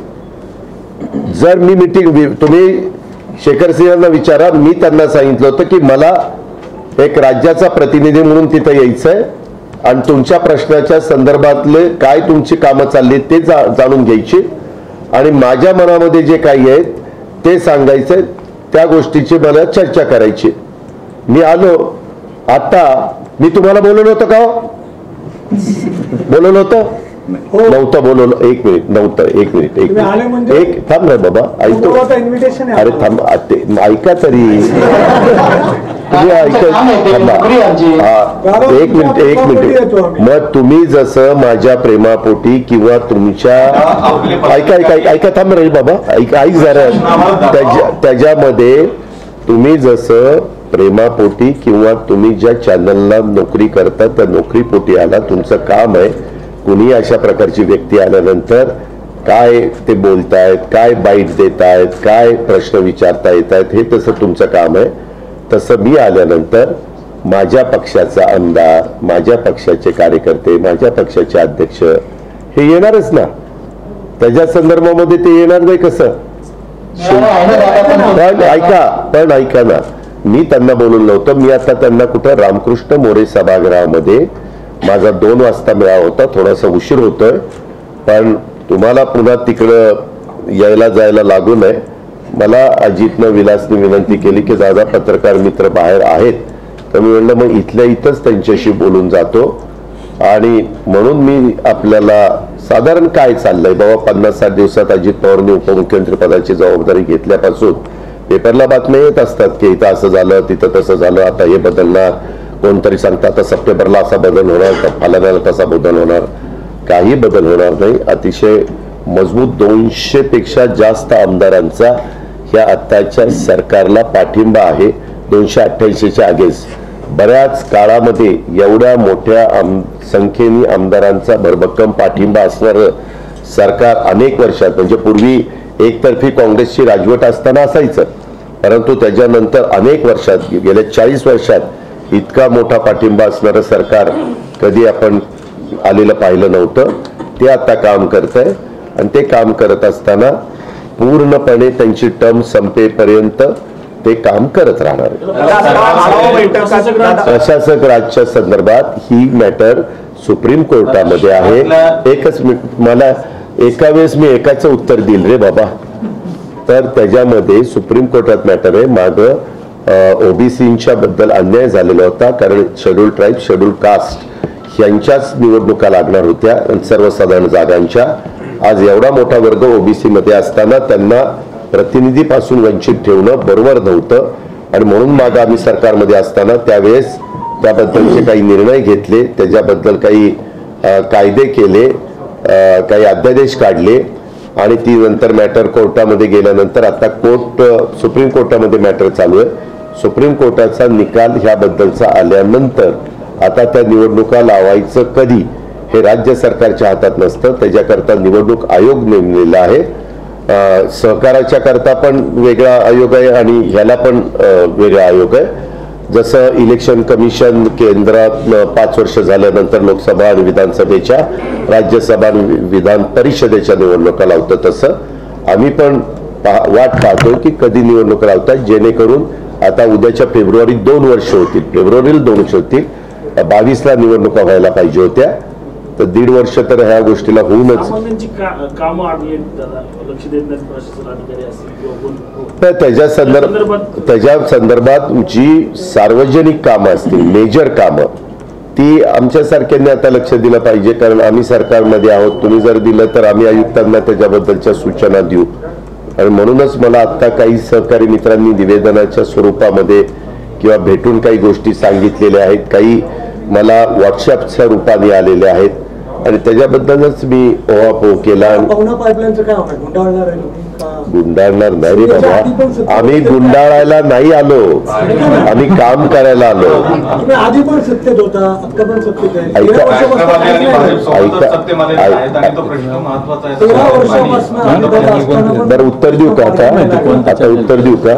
जर मी मिटिंग, तुम्ही शेखर सिंहांना विचारा, मी त्यांना सांगितलं होतं की मला एक राज्याचा प्रतिनिधी म्हणून तिथं यायचंय आणि तुमच्या प्रश्नाच्या संदर्भातले काय तुमची कामं चालली ते जाणून घ्यायची आणि माझ्या मनामध्ये जे काही आहेत ते सांगायचं, त्या गोष्टीची मला चर्चा करायची. मी आलो. आता मी तुम्हाला बोलवलं होतं का? बोलवलं होतं? नव्हतं बोलवलं. एक मिनिट, नव्हतं. एक मिनिट, एक थांब रे बाबा, ऐकतो. अरे थांब, ऐका तरी. तुम्ही ऐका, थांबा. हा, एक मिनिट. मग तुम्ही जसं माझ्या प्रेमापोटी किंवा तुमच्या ऐका थांब रे बाबा, ऐक जरा. त्याच्यामध्ये तुम्ही जसं प्रेमापोटी किंवा तुम्ही ज्या चॅनलला नोकरी करता त्या नोकरीपोटी आला, तुमचं काम आहे. कुणी अशा प्रकारची व्यक्ती आल्यानंतर काय ते बोलतायत, काय बाईट देत आहेत, काय प्रश्न विचारता येत आहेत, हे तसं तुमचं काम आहे. तसं मी आल्यानंतर माझ्या पक्षाचा आमदार, माझ्या पक्षाचे कार्यकर्ते, माझ्या पक्षाचे अध्यक्ष हे येणारच ना. त्याच्या संदर्भामध्ये ते येणार नाही कसं? पण ऐका ना, मी त्यांना बोलवलं नव्हतं. मी आता त्यांना कुठं रामकृष्ण मोरे सभागृहामध्ये माझा 2 वाजता मेळावा होता. थोडासा उशीर होतोय, पण तुम्हाला पुन्हा तिकडं यायला जायला लागू नये. मला अजितनं विलासने विनंती केली की दादा पत्रकार मित्र बाहेर आहेत, तर मी म्हणलं मग इथल्या इथंच त्यांच्याशी बोलून जातो. आणि म्हणून मी आपल्याला साधारण काय चाललंय बाबा, 50-60 दिवसात अजित पवारांनी उपमुख्यमंत्री पदाची जबाबदारी घेतल्यापासून पेपरला बातम्या येत असतात की इथं असं झालं, तिथं तसं झालं, आता हे बदलणार, कोणतरी सांगतात आता सप्टेंबरला असा बदल होणार, फाल्याला तसा बदल होणार. काही बदल होणार नाही. अतिशय मजबूत 200 पेक्षा जास्त आमदारांचा ह्या आत्ताच्या सरकारला पाठिंबा आहे. 288च्या अगेन्स्ट. बऱ्याच काळामध्ये एवढ्या मोठ्या संख्येने आमदारांचा भरभक्कम पाठिंबा असणारं सरकार अनेक वर्षात, म्हणजे पूर्वी एकतर्फी काँग्रेसची राजवट असताना असायचं, परंतु त्याच्यानंतर अनेक वर्षात, गेल्या 40 वर्षात इतका मोठा पाठिंबा असणारं सरकार कधी आपण आलेलं पाहिलं नव्हतं. ते आता काम करतंय आणि ते काम करत असताना पूर्णपणे त्यांची टर्म संपेपर्यंत ते काम करत राहणार आहे. प्रशासक राजच्या संदर्भात ही मॅटर सुप्रीम कोर्टामध्ये आहे. एकच मिनिट, मला एका वेळेस मी एकाचं उत्तर देईल रे बाबा. तर त्याच्यामध्ये सुप्रीम कोर्टात मॅटर आहे. मागं ओबीसीच्या बद्दल अन्याय झालेला होता, कारण शेड्यूल ट्राईब शेड्यूल कास्ट यांच्याच निवडणुका लागणार होत्या सर्वसाधारण जागांच्या. आज एवढा मोठा वर्ग ओबीसी मध्ये असताना त्यांना प्रतिनिधीपासून वंचित ठेवणं बरोबर नव्हतं, आणि म्हणून मागं आम्ही सरकारमध्ये असताना त्यावेळेस त्याबद्दलचे काही निर्णय घेतले, त्याच्याबद्दल काही कायदे केले, काही अध्यादेश काढले, आणि ती नंतर मॅटर कोर्टामध्ये गेल्यानंतर आता सुप्रीम कोर्टामध्ये मॅटर चालू आहे. सुप्रीम कोर्टाचा निकाल ह्याबद्दलचा आल्यानंतर आता त्या निवडणुका लावायचं कधी हे राज्य सरकारच्या हातात नसतं. त्याच्याकरता निवडणूक आयोग नेमलेला आहे. सहकाराच्या करता पण वेगळा आयोग आहे आणि ह्याला पण वेगळा आयोग आहे. जसं इलेक्शन कमिशन केंद्रात 5 वर्ष झाल्यानंतर लोकसभा आणि विधानसभेच्या, राज्यसभा आणि विधान परिषदेच्या निवडणुका लावतं, तसं आम्ही पण वाट पाहतोय की कधी निवडणुका लावतात, जेणेकरून आता उद्याच्या फेब्रुवारीत 2 वर्ष होतील, फेब्रुवारीला 2 वर्ष होतील. 22ला निवडणुका व्हायला पाहिजे होत्या, तर 1.5 वर्ष तर ह्या गोष्टीला होऊनच. त्याच्या संदर्भात जी सार्वजनिक कामं असतील, मेजर कामं, ती आमच्यासारख्यांनी आता लक्ष दिलं पाहिजे, कारण आम्ही सरकारमध्ये आहोत. तुम्ही जर दिलं तर आम्ही आयुक्तांना त्याच्याबद्दलच्या सूचना देऊ. आणि म्हणूनच मला आता काही सहकारी मित्रांनी निवेदनाच्या स्वरूपामध्ये किंवा भेटून काही गोष्टी सांगितलेल्या आहेत, काही मला व्हॉट्सअपच्या रूपाने आलेल्या आहेत, आणि त्याच्याबद्दलच मी ओवापोह केला. गुंडाळणार नाही रे बाबा, आम्ही गुंडाळायला नाही आलो, आम्ही काम करायला आलो. आधी पण सत्तेत होता, आता पण सत्तेत आहे. बरं, उत्तर देऊ का आता उत्तर देऊ का?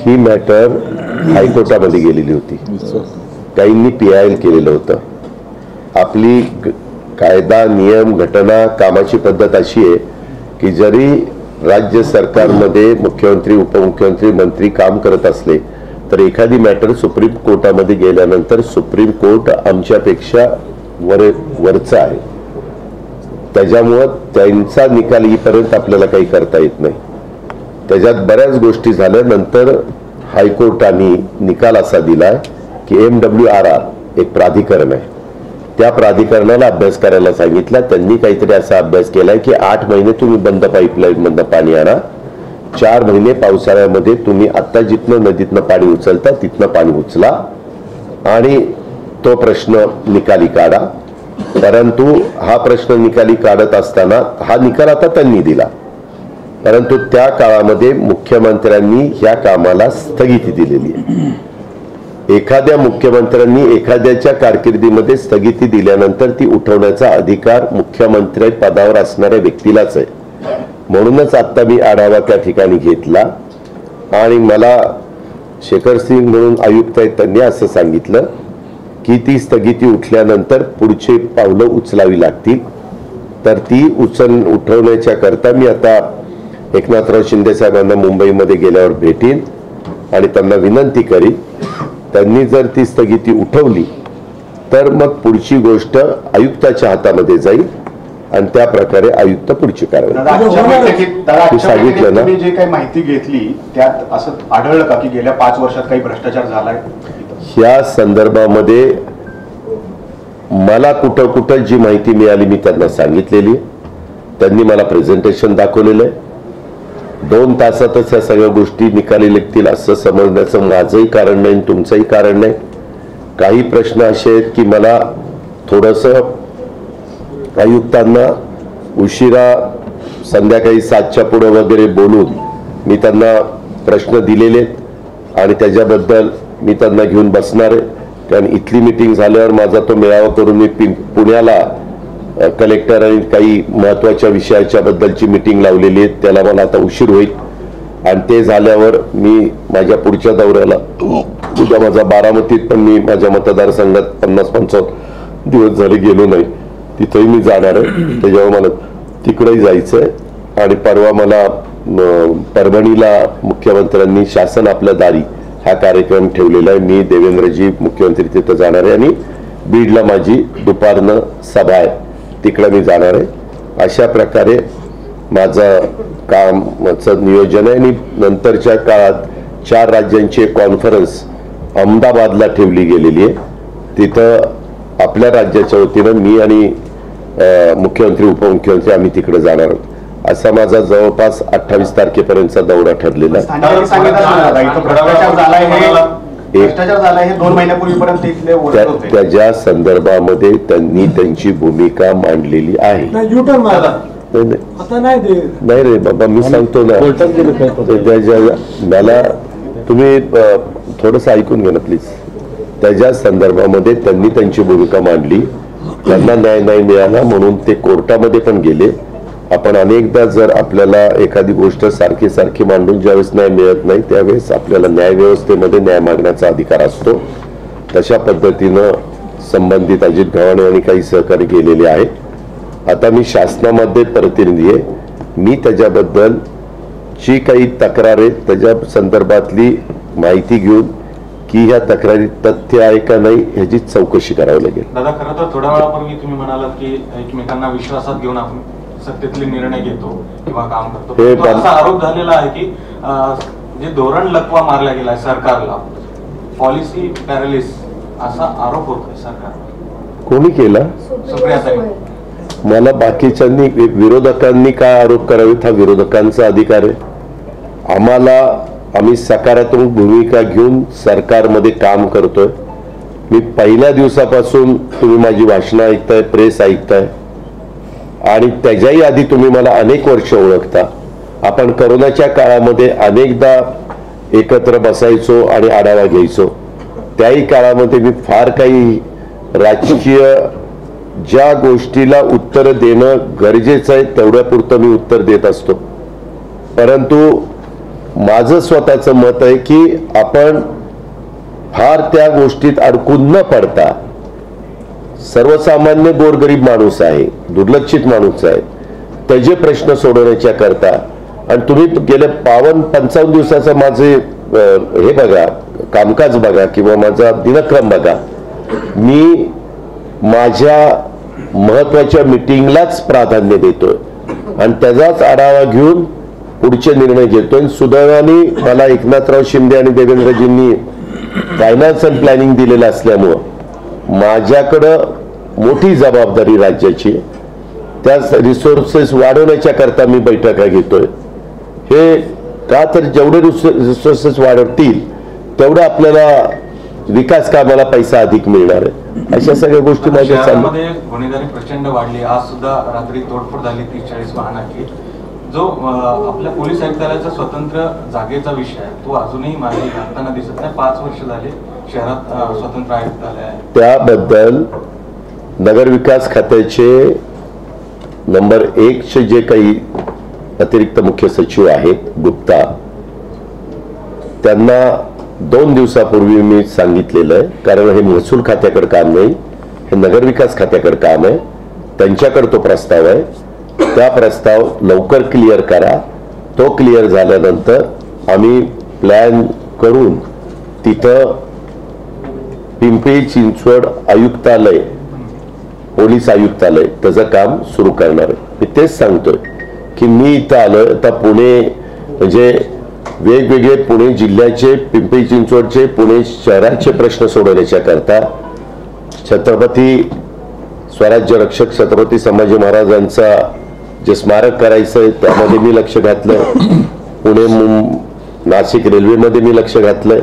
ही मॅटर हायकोर्टामध्ये गेलेली होती, काहींनी PIL केलेलं होतं. आपली कायदा, नियम, घटना, कामाची पद्धत अशी आहे की जरी राज्य सरकारमध्ये मुख्यमंत्री, उपमुख्यमंत्री, मंत्री काम करत असले तर एखादी मॅटर सुप्रीम कोर्टामध्ये गेल्यानंतर सुप्रीम कोर्ट आमच्यापेक्षा वरचं आहे. त्याच्यामुळं त्यांचा निकाल येईपर्यंत आपल्याला काही करता येत नाही. त्याच्यात बऱ्याच गोष्टी झाल्यानंतर हायकोर्टाने निकाल असा दिला की MWRR एक प्राधिकरण आहे, त्या प्राधिकरणाला अभ्यास करायला सांगितला. त्यांनी काहीतरी असा अभ्यास केलाय की 8 महिने तुम्ही बंद पाईपलाईन मधनं पाणी आणा, 4 महिने पावसाळ्यामध्ये तुम्ही आता जिथनं नदीतनं पाणी उचलता तिथनं पाणी उचला आणि तो प्रश्न निकाली काढा. परंतु हा प्रश्न निकाली काढत असताना हा निकाल आता त्यांनी दिला, परंतु त्या काळामध्ये मुख्यमंत्र्यांनी ह्या कामाला स्थगिती दिलेली आहे. एखाद्या मुख्यमंत्र्यांनी एखाद्याच्या कारकिर्दीमध्ये स्थगिती दिल्यानंतर ती उठवण्याचा अधिकार मुख्यमंत्री पदावर असणाऱ्या व्यक्तीलाच आहे. म्हणूनच आता मी आढावा त्या ठिकाणी घेतला आणि मला शेखर सिंग म्हणून आयुक्त आहेत, त्यांनी असं सांगितलं की ती स्थगिती उठल्यानंतर पुढचे पावलं उचलावी लागतील. तर ती उठवण्याच्या करता मी आता एकनाथराव शिंदे साहेबांना मुंबईमध्ये गेल्यावर भेटीन आणि त्यांना विनंती करीन. त्यांनी जर ती स्थगिती उठवली तर मग पुढची गोष्ट आयुक्ताच्या हातामध्ये जाईल आणि त्या प्रकारे आयुक्त पुढची कारवाई. सांगितलं ना, जे काही माहिती घेतली त्यात असं आढळलं का की गेल्या 5 वर्षात काही भ्रष्टाचार झालाय? ह्या संदर्भामध्ये मला कुठं कुठं जी माहिती मिळाली मी त्यांना सांगितलेली. त्यांनी मला प्रेझेंटेशन दाखवलेलं आहे. 2 तासातच ह्या सगळ्या गोष्टी निकाली निघतील असं समजण्याचं माझंही कारण नाही, तुमचंही कारण नाही. काही प्रश्न असे आहेत की मला थोडंसं आयुक्तांना उशिरा संध्याकाळी 7च्या पुढे वगैरे बोलून मी त्यांना प्रश्न दिलेले आहेत आणि त्याच्याबद्दल मी त्यांना घेऊन बसणार आहे. कारण इथली मीटिंग झाल्यावर माझा तो मेळावा करून मी पुण्याला कलेक्टर आणि काही महत्वाच्या विषयाच्या बद्दलची मीटिंग लावलेली आहे. त्याला मला आता उशीर होईल आणि ते झाल्यावर मी माझ्या पुढच्या दौऱ्याला उद्या माझा बारामतीत पण मी माझ्या मतदारसंघात 50-55 दिवस झाले गेलो नाही, तिथेही मी जाणार आहे. त्याच्यावर मला तिकडेही जायचं आहे आणि परवा मला परभणीला मुख्यमंत्र्यांनी शासन आपल्या दारी हा कार्यक्रम ठेवलेला आहे. मी देवेंद्रजी मुख्यमंत्री तिथं जाणार आहे आणि बीडला माझी दुपारनं सभा आहे, तिकडे मी जाणार आहे. अशा प्रकारे माझं कामाचं नियोजन आहे. आणि नंतरच्या काळात 4 राज्यांची कॉन्फरन्स अहमदाबादला ठेवली गेलेली आहे. तिथं आपल्या राज्याच्या वतीनं मी आणि मुख्यमंत्री उपमुख्यमंत्री आम्ही तिकडे जाणार आहोत. असा माझा जवळपास 28 तारखेपर्यंतचा दौरा ठरलेला आहे. स्थानिकांनी सांगितलं ना, इथं भ्रष्टाचार झालाय हे 2 महिन्यापूर्वीपर्यंत इथले ओरडत होते. त्याच्या संदर्भामध्ये त्यांनी त्यांची भूमिका मांडलेली आहे. नाही युटर्न मारा नाही, नाही. आता नाही दे नाही रे बाबा, मी सांगतो ना, मला तुम्ही थोडंसं ऐकून घ्या ना प्लीज. त्याच्या संदर्भामध्ये त्यांनी त्यांची भूमिका मांडली, त्यांना न्याय नाही मिळाला म्हणून ते कोर्टामध्ये पण गेले. आपण अनेकदा जर आपल्याला एखादी गोष्ट सारखी सारखी मांडून ज्यावेळेस न्याय मिळत नाही त्यावेळेस आपल्याला न्याय व्यवस्थेमध्ये न्याय मागण्याचा अधिकार असतो. तशा पद्धतीनं संबंधित अजित गव्हाणे आणि काही सहकारी गेलेले आहे. आता मी शासनामध्ये प्रतिनिधी आहे, मी त्याच्याबद्दल जी काही तक्रार आहे त्याच्या संदर्भातली माहिती घेऊन की ह्या तक्रारीत तथ्य आहे का नाही ह्याची चौकशी करावी लागेल. दादा, खरं तर थोड्या वेळापूर्वी तुम्ही म्हणालात की एकमेकांना विश्वासात घेऊन आपण सत्तेतले निर्णय घेतो किंवा काम करतो. हे असा आरोप झालेला आहे की जे धोरण लकवा मारला गेलाय सरकारला, पॉलिसी पॅरालिस असा आरोप होतोय सरकारवर. कोणी केला? सुप्रियाताई. मला बाकीच्यांनी विरोधकांनी काय आरोप करावेत हा विरोधकांचा अधिकार आहे. आम्ही सकारात्मक भूमिका घेऊन सरकारमध्ये काम करतोय. मी पहिल्या दिवसापासून तुम्ही माझी भाषणं ऐकताय, प्रेस ऐकताय आणि त्याच्याही आधी तुम्ही मला अनेक वर्ष ओळखता. आपण करोनाच्या काळामध्ये अनेकदा एकत्र बसायचो आणि आढावा घ्यायचो. त्याही काळामध्ये मी फार काही राजकीय ज्या गोष्टीला उत्तर देणं गरजेचं आहे तेवढ्यापुरतं मी उत्तर देत असतो. परंतु माझं स्वतःचं मत आहे की आपण फार त्या गोष्टीत अडकून न पडता, सर्वसामान्य गोरगरीब माणूस आहे, दुर्लक्षित माणूस आहे, त्याचे प्रश्न सोडवण्याच्या करता. आणि तुम्ही गेल्या 55 दिवसाचं माझे हे बघा, कामकाज बघा किंवा माझा दिनक्रम बघा, मी माझ्या महत्वाच्या मीटिंगलाच प्राधान्य देतोय आणि त्याचाच आढावा घेऊन पुढचे निर्णय घेतोय. सुदैवाने मला एकनाथराव शिंदे आणि देवेंद्रजींनी फायनान्शियल प्लॅनिंग दिलेलं असल्यामुळं माझ्याकडं मोठी जबाबदारी राज्याची, त्या रिसोर्सेस वाढवण्याच्या करता मी बैठका घेतोय. हे का तर जेवढे रिसोर्सेस वाढवतील तेवढं आपल्याला विकास कामाला पैसा अधिक मिळणार आहे. अशा सगळ्या गोष्टी माझ्या शहरामध्ये गुन्हेगारी प्रचंड वाढली. आज सुद्धा रात्री तोडफोड झाली 30-40 वाहनाची. जो आपल्या पोलीस आयुक्तालयाचा स्वतंत्र जागेचा विषय आहे तो अजूनही मागे लागताना दिसत नाही. 5 वर्ष झाले शहरात स्वतंत्र आयुक्तालय आहे. त्याबद्दल नगरविकास खात्याचे नंबर 1 जे काही अतिरिक्त मुख्य सचिव आहेत गुप्ता, त्यांना 2 दिवसापूर्वी मी सांगितलेलं आहे. कारण हे महसूल खात्याकडे काम नाही, हे नगरविकास खात्याकडे काम आहे. त्यांच्याकडे तो प्रस्ताव आहे. त्या प्रस्ताव लवकर क्लिअर करा. तो क्लिअर झाल्यानंतर आम्ही प्लॅन करून तिथं पिंपरी चिंचवड आयुक्तालय, पोलीस आयुक्तालय त्याचं काम सुरू करणार आहे. मी तेच सांगतोय की मी इथं आलोय. आता पुणे म्हणजे वेगवेगळे पुणे जिल्ह्याचे, पिंपरी चिंचवडचे, पुणे शहराचे प्रश्न सोडवण्याच्या करता छत्रपती स्वराज्य रक्षक छत्रपती संभाजी महाराजांचा जे स्मारक करायचं आहे त्यामध्ये मी लक्ष घातलंय. पुणे नाशिक रेल्वेमध्ये मी लक्ष घातलंय.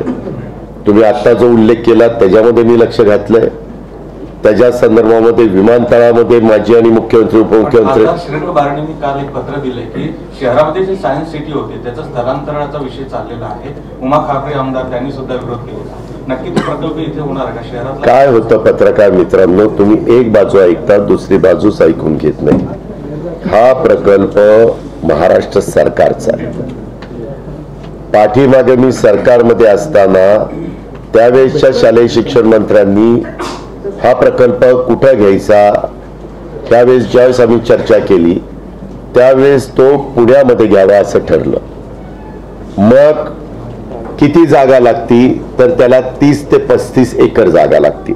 तुम्ही आत्ता जो उल्लेख केला त्याच्यामध्ये मी लक्ष घातलंय. त्याच्या संदर्भामध्ये विमानतळामध्ये माझी आणि मुख्यमंत्री उपमुख्यमंत्री श्रीरंग बारणेंनी काल एक पत्र दिले की शहरामध्ये जी सायन्स सिटी होती त्याचा स्थलांतरणाचा विषय चाललेला आहे. उमा खापरे आमदार त्यांनी सुद्धा विरोध केलेला. नक्की तो प्रकल्प इथे होणार का शहरात? काय होतं पत्रकार मित्रांनो, तुम्ही एक बाजू ऐकता, दुसरी बाजूच ऐकून घेत नाही. हा प्रकल्प महाराष्ट्र सरकारचा आहे. पाठीमागे मी सरकारमध्ये असताना त्यावेळेसच्या शालेय शिक्षण मंत्र्यांनी हा प्रकल्प कुठं घ्यायचा त्यावेळेस ज्यावेळेस आम्ही चर्चा केली त्यावेळेस तो पुण्यामध्ये घ्यावा असं ठरलं. मग किती जागा लागती तर त्याला 30 ते 35 एकर जागा लागती.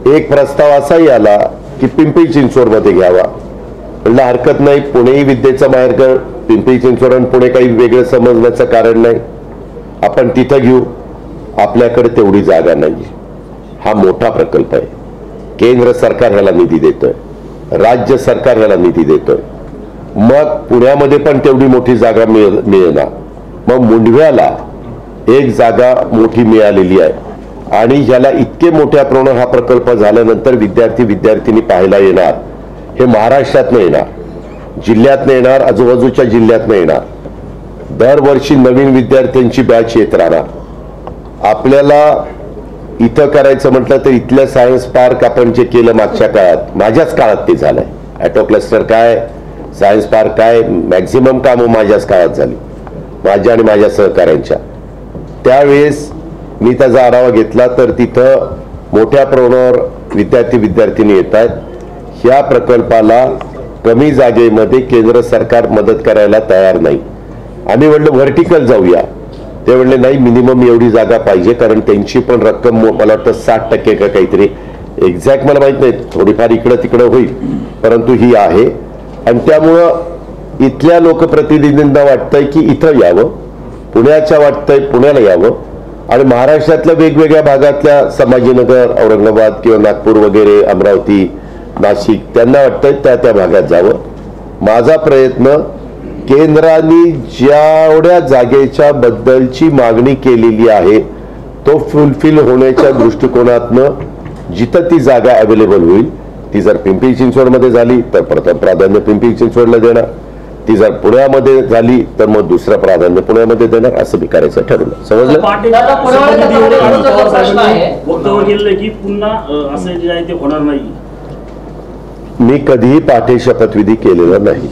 एक प्रस्ताव असाही आला की पिंपरी चिंचवडमध्ये घ्यावा. म्हणलं हरकत नाही, पुणेही विद्येचं माहेरघर, पिंपरी चिंचवड आणि पुणे काही वेगळं समजण्याचं कारण नाही, आपण तिथं घेऊ. आपल्याकडे तेवढी जागा नाही. हा मोठा प्रकल्प आहे. केंद्र सरकार ह्याला निधी देतोय, राज्य सरकार ह्याला निधी देतोय. मग पुण्यामध्ये पण तेवढी मोठी जागा मिळेना. मग मुंढव्याला एक जागा मोठी मिळालेली आहे आणि ह्याला इतके मोठ्या प्रमाणात हा प्रकल्प झाल्यानंतर विद्यार्थी पाहायला येणार. हे महाराष्ट्रातनं येणार, जिल्ह्यातनं येणार, आजूबाजूच्या जिल्ह्यातनं येणार. दरवर्षी नवीन विद्यार्थ्यांची बॅच येत राहणार. आपल्याला इथं करायचं म्हटलं तर इथल्या सायन्स पार्क आपण जे केलं मागच्या काळात, माझ्याच काळात ते झालंय. ॲटो क्लस्टर काय, सायन्स पार्क काय, मॅक्झिमम कामं माझ्याच काळात झाली, माझ्या आणि माझ्या सहकाऱ्यांच्या. त्यावेळेस मी त्याचा आढावा घेतला तर तिथं मोठ्या प्रमाणावर विद्यार्थिनी येत आहेत. ह्या प्रकल्पाला कमी जागेमध्ये केंद्र सरकार मदत करायला तयार नाही. आम्ही म्हणलं व्हर्टिकल जाऊया. ते म्हणले नाही, मिनिमम एवढी जागा पाहिजे, कारण त्यांची पण रक्कम मला वाटतं 60% का काहीतरी, एक्झॅक्ट मला माहित नाही, थोडीफार इकडं तिकडं होईल, परंतु ही आहे. आणि त्यामुळं इथल्या लोकप्रतिनिधींना वाटतंय की इथं यावं, पुण्याच्या वाटतंय पुण्याला यावं, आणि महाराष्ट्रातल्या वेगवेगळ्या भागातल्या संभाजीनगर, औरंगाबाद किंवा नागपूर वगैरे, अमरावती, नाशिक, त्यांना वाटतंय त्या भागात जावं. माझा प्रयत्न, केंद्राने जेवढ्या जागेच्या बद्दलची मागणी केलेली आहे तो फुलफिल होण्याच्या दृष्टिकोनातनं जिथं ती जागा अवेलेबल होईल, ती जर पिंपरी चिंचवडमध्ये झाली तर प्रथम प्राधान्य पिंपरी चिंचवडला देणार, ती जर पुण्यामध्ये झाली तर मग दुसरं प्राधान्य पुण्यामध्ये देणार, असं मी करायचं ठरवलं. समजलं? वक्तव्य केलं की पुन्हा असं जे आहे ते होणार नाही. मी कधीही पाठी शपथविधी केलेला नाही.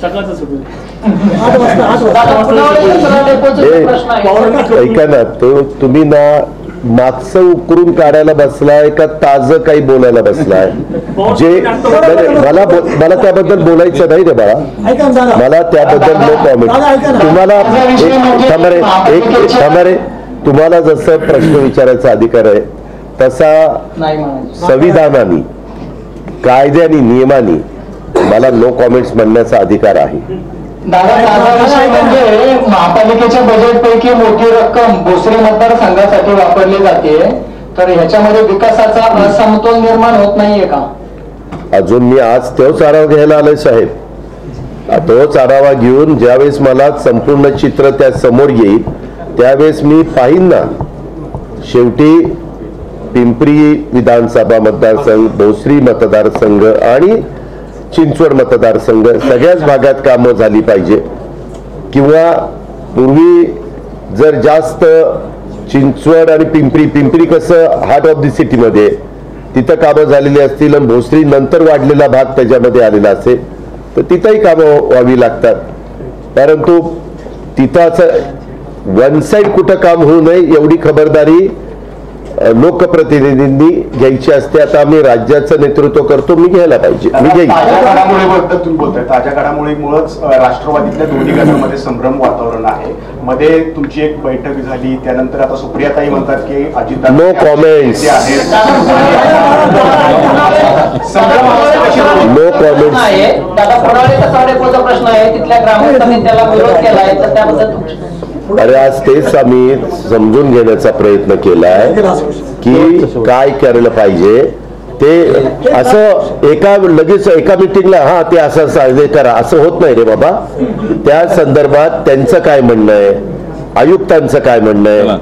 ऐका ना, तो तुम्ही ना मागचं उकरून काढायला बसलाय का ताजं काही बोलायला बसलाय? जे मला त्याबद्दल बोलायचं नाही रे बाळा, मला त्याबद्दल नो कॉमेंट. तुम्हाला तुम्हाला जसं प्रश्न विचारायचा अधिकार आहे तसा संविधानाने, कायद्याने, नियमाने मला नो कॉमेंट्स म्हणण्याचा अधिकार आहे. म्हणजे महापालिकेच्या बजेट पैकी मोठी रक्कम भोसरी मतदारसंघासाठी वापरली जाते, तर ह्याच्यामध्ये विकासाचा असमतोल निर्माण होत नाहीये का? अजून मी आज तोच आढावा घ्यायला आलोय साहेब. तोच आढावा घेऊन ज्यावेळेस मला संपूर्ण चित्र त्या समोर येईल त्यावेळेस मी पाहिन ना. शेवटी पिंपरी विधानसभा मतदारसंघ, भोसरी मतदारसंघ आणि चिंचवड मतदारसंघ सगळ्याच भागात कामं झाली पाहिजे. किंवा पूर्वी जर जास्त चिंचवड आणि पिंपरी कसं हार्ट ऑफ द सिटीमध्ये, तिथं कामं झालेली असतील आणि भोसरी नंतर वाढलेला भाग त्याच्यामध्ये आलेला असेल तर तिथंही कामं व्हावी लागतात. परंतु तिथं असं वन साईड कुठं काम होऊ नये एवढी खबरदारी लोकप्रतिनिधींनी घ्यायची असते. आता आम्ही राज्याचं नेतृत्व करतो, मी घ्यायला पाहिजे, मी घेईन. ताज्या घडामोडीबद्दल तुम्ही बोलताय, ताज्या घडामोडीमुळेच राष्ट्रवादीतल्या दोन्ही गटांमध्ये संभ्रम वातावरण आहे. मध्ये तुमची एक बैठक झाली, त्यानंतर आता सुप्रियाताई म्हणतात की Ajit no comments, no comments. प्रश्न आहे, तिथल्या ग्रामस्थांनी त्याला विरोध केलाय, तर त्याबद्दल अरे आज तेच आम्ही समजून घेण्याचा प्रयत्न केलाय की काय करायला पाहिजे. ते असं लगेच एका मिटिंगला ते असं करा असं होत नाही रे बाबा. त्या संदर्भात त्यांचं काय म्हणणं आहे, आयुक्तांचं काय म्हणणं आहे,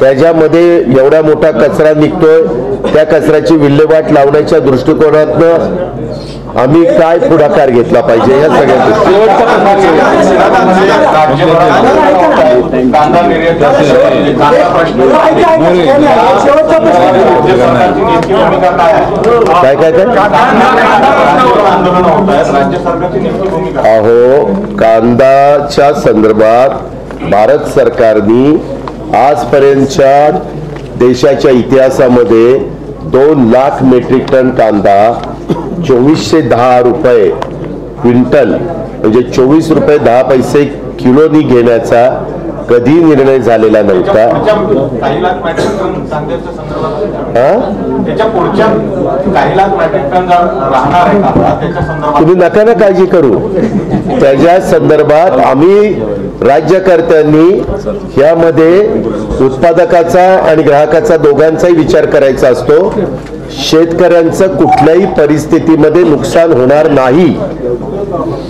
त्याच्यामध्ये एवढा मोठा कचरा निघतोय, त्या कचऱ्याची विल्हेवाट लावण्याच्या दृष्टिकोनातनं आम्ही काय पुढाकार घेतला पाहिजे या सगळ्या गोष्टी. काय काय काय अहो, कांद्याच्या संदर्भात भारत सरकारने आजपर्यंतच्या देशाच्या इतिहासामध्ये 2 लाख मेट्रिक टन कांदा 2410 रुपये क्विंटल म्हणजे 24 रुपये 10 पैसे किलोनी घेण्याचा कधी निर्णय झालेला नव्हता. काही लाख मेट्रिक टन कांद्याच्या संदर्भात हा त्याच्या पुढच्या काही लाख मेट्रिक टन राहणार आहे कांदा त्याच्या संदर्भात तुम्ही नका ना काळजी करू. त्याच्या संदर्भात आम्ही राज्यकर्त्यांनी यामध्ये उत्पादकाचा आणि ग्राहकाचा दोघांचाही विचार करायचा असतो. शेतकऱ्यांचं कुठल्याही परिस्थितीमध्ये नुकसान होणार नाही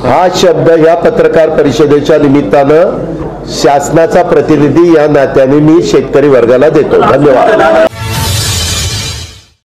हा शब्द या पत्रकार परिषदेच्या निमित्तानं शासनाचा प्रतिनिधी या नात्याने मी शेतकरी वर्गाला देतो. धन्यवाद.